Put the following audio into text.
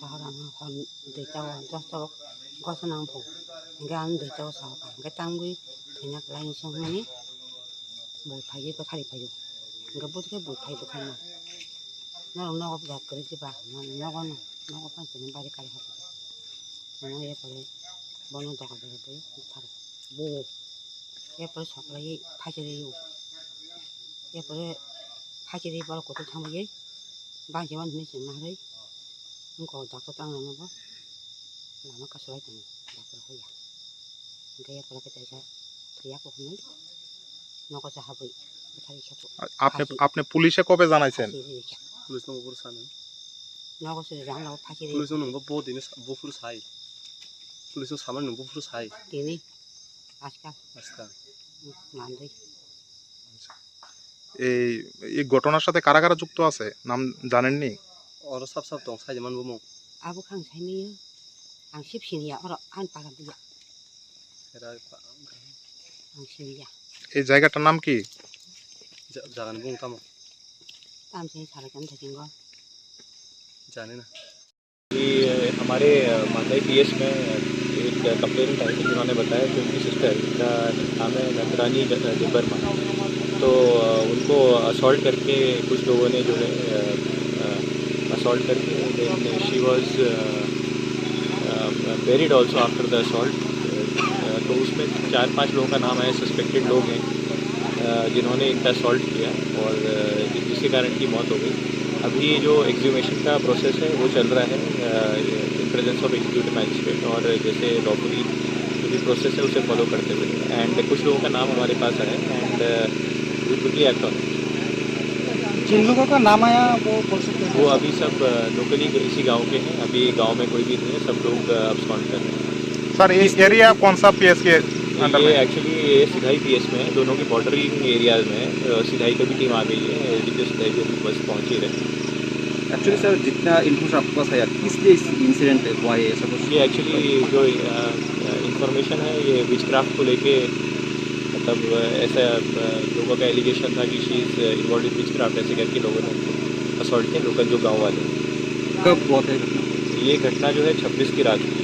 사람은 한 대자고 저서 거스는 보. 그러니까 안 대자고 사람. 그러니까 땅이 그냥 라인 성문이 뭐 파기 그 살이 파요. 그러니까 어떻게 뭐 파이도 가나. 나는 나가 그러지 봐. 나는 나가는 나가 판스는 바리 깔아 하고. 너무 예뻐요. 뭐는 더 가져가 보여. 차로. 뭐 예뻐 속라이 파지리요. 예뻐 파지리 바로 것도 참게. 반지만 넣지 말아요. 이거 닭도 땅나는 거. 나만 가서라 했더니 닭을 호야. 그러니까 예뻐 que 대자 그야고 하면 নগদ হবেই আপনি পুলিশে কবে জানাইছেন? পুলিশ নম্বর সানে নগদ জানাও ফাঁসি পুলিশ নম্বর বহুদিন বহু সাই পুলিশ সামান্য বহু সাই তিনি আজকাল আজকাল মানদই এই ঘটনার সাথে কারা কারা যুক্ত আছে নাম জানেননি? আর সব সব দং সাইমান বুমু আবু খান সাইমিয়া আং শিবসিনিয়া আর আন পাগাদিয়া এরা আং সিনিয়া এই জায়গাটার নাম কি? জাগান বুং কাম তাম से सारा काम थकेंगे जाने ना ये हमारे मांदाई पीएस में एक कंप्लेंट आई थी जिन्होंने बताया कि उनकी सिस्टर का नाम है नंदरानी दिब्बरमा, तो उनको असॉल्ट करके कुछ लोगों ने जो है असॉल्ट करके then she was buried also after the assault. तो उसमें 4-5 लोगों का नाम है, सस्पेक्टेड लोग हैं जिन्होंने इनका असॉल्ट किया और जिसके कारण की मौत हो गई। अभी जो एग्जीमेशन का प्रोसेस है वो चल रहा है in presence of executive magistrate, और जैसे लॉफुली जो भी प्रोसेस है उसे फॉलो करते हुए एंड कुछ लोगों का नाम हमारे पास है and we quickly act on. जिन लोगों का नाम आया वो अभी सब लोकली इसी गांव के हैं, अभी गांव में कोई भी नहीं है, सब लोग अब्सकॉन्ड कर रहे हैं। सर ये एरिया कौन सा पीएस के अंडर ये में? एक्चुअली ये सिधाई पीएस में है, दोनों की बॉर्डरिंग एरियाज में है। सिधाई पे भी टीम आ गई है, एलडीपी सिधाई पे भी बस पहुँच ही रहे। एक्चुअली सर जितना इन्फॉर्मेशन आपके पास है किस लिए इस इंसिडेंट हुआ है ऐसा कुछ? ये एक्चुअली जो इंफॉर्मेशन है ये विचक्राफ्ट को लेके, मतलब ऐसा लोगों का एलिगेशन था कि she is involve in witchcraft, ऐसे करके लोगों ने असॉल्ट किया लोकल जो गाँव वाले। कब हुआ था ये घटना जो है 26 की रात हुई।